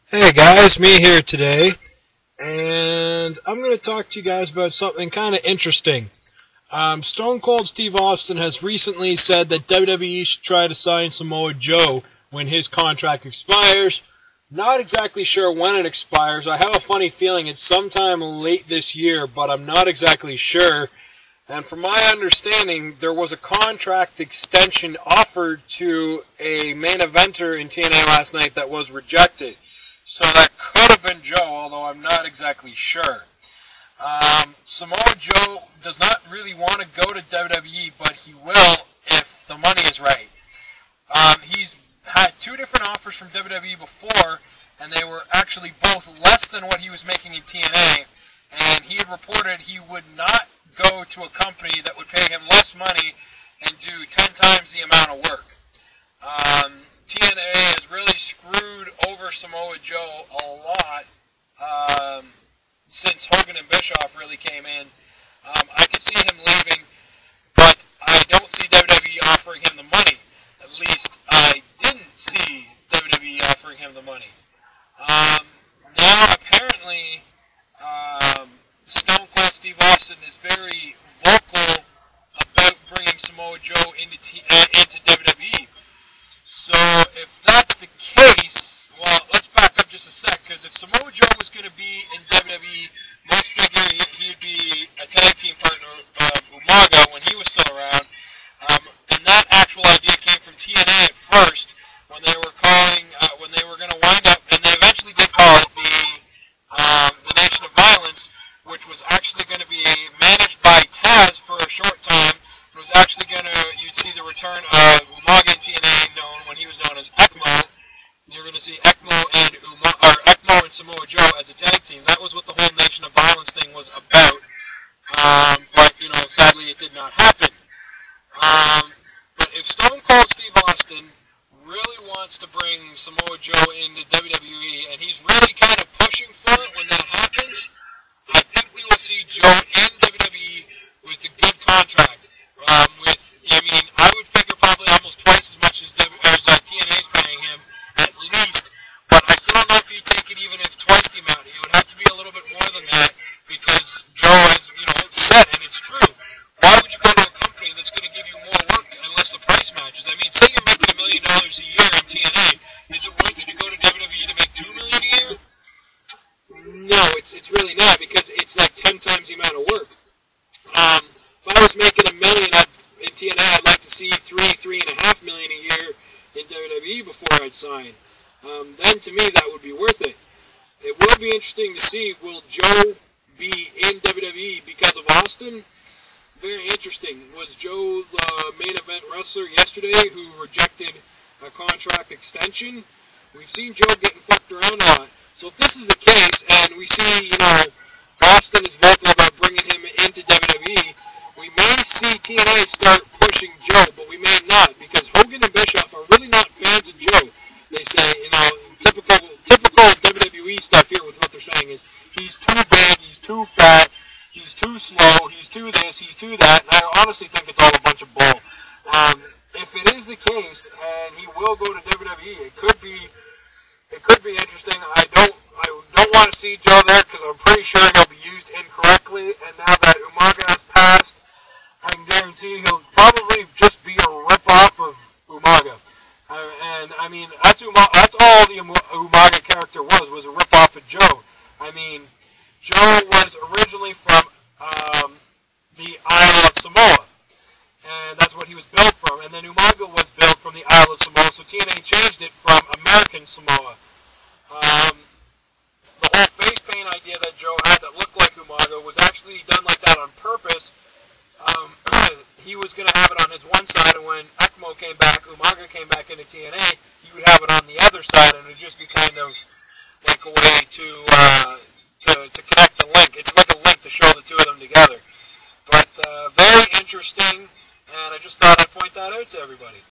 Hey guys, me here today, and I'm going to talk to you guys about something kind of interesting. Stone Cold Steve Austin has recently said that WWE should try to sign Samoa Joe when his contract expires. Not exactly sure when it expires. I have a funny feeling it's sometime late this year, but I'm not exactly sure. And from my understanding, there was a contract extension offered to a main eventer in TNA last night that was rejected. So that could have been Joe, although I'm not exactly sure. Samoa Joe does not really want to go to WWE, but he will if the money is right. He's had two different offers from WWE before, and they were actually both less than what he was making in TNA, and he had reported he would not go to a company that would pay him less money and do 10 times the amount of work. TNA has really screwed over Samoa Joe a lot since Hogan and Bischoff really came in. I could see him leaving, but I don't see WWE offering him the money. At least I didn't see WWE offering him the money. Now apparently Stone Cold Steve Austin is very vocal about bringing Samoa Joe into WWE. So if that's the case, well, let's back up just a sec, because if Samoa Joe was going to be in WWE, most figure he'd be a tag team partner of Umaga when he was still around. And that actual idea came from TNA at first, when they were when they were going to wind up, and they eventually did call it the Nation of Violence, which was actually going to be managed by Taz for a short time. It was actually you'd see the return of Umaga in TNA, when he was known as ECMO. You're going to see ECMO and Samoa Joe as a tag team. That was what the whole Nation of Violence thing was about. But, sadly it did not happen. But if Stone Cold Steve Austin really wants to bring Samoa Joe into WWE, and he's really kind of pushing for it when that happens, I think we will see Joe in WWE with a good contract. I would figure probably almost twice as much as TNA's paying him, at least, but I still don't know if he'd take it even if twice the amount. It would have to be a little bit more than that, because Joe has, said, and it's true. Why would you go to a company that's going to give you more work unless the price matches? I mean, say you're making $1 million a year in TNA, is it worth it to go to WWE to make $2 million a year? No, it's really not, because it's like 10 times the amount of work. If I was making $1 million in TNA, I'd like to see $3.5 million a year in WWE before I'd sign. Then to me that would be worth it. It will be interesting to see, will Joe be in WWE because of Austin? Very interesting. Was Joe the main event wrestler yesterday who rejected a contract extension? We've seen Joe getting fucked around a lot. So if this is the case, and we see, Austin is vocal about bringing him into WWE, we may see TNA start pushing Joe, but we may not, because Hogan and Bischoff are really not fans of Joe. They say, typical WWE stuff here with what they're saying is, he's too big, he's too fat, he's too slow, he's too this, he's too that, and I honestly think it's all a bunch of bull. If it is the case, and he will go to WWE, it could be interesting. I don't want to see Joe there, because I'm pretty sure he'll be used incorrectly, and now that Umaga has passed, I can guarantee he'll probably just be a rip-off of Umaga. And, I mean, that's all the Umaga character was a rip-off of Joe. I mean, Joe was originally from the Isle of Samoa, and that's what he was built from. And then Umaga was built from the Isle of Samoa, so TNA changed it from American Samoa. The whole face paint idea that Joe had that looked like Umaga was actually done like that on purpose. He was going to have it on his one side, and when ECMO came back, Umaga came back into TNA, he would have it on the other side, and it would just be kind of like a way to connect the link. It's like a link to show the two of them together. But very interesting, and I just thought I'd point that out to everybody.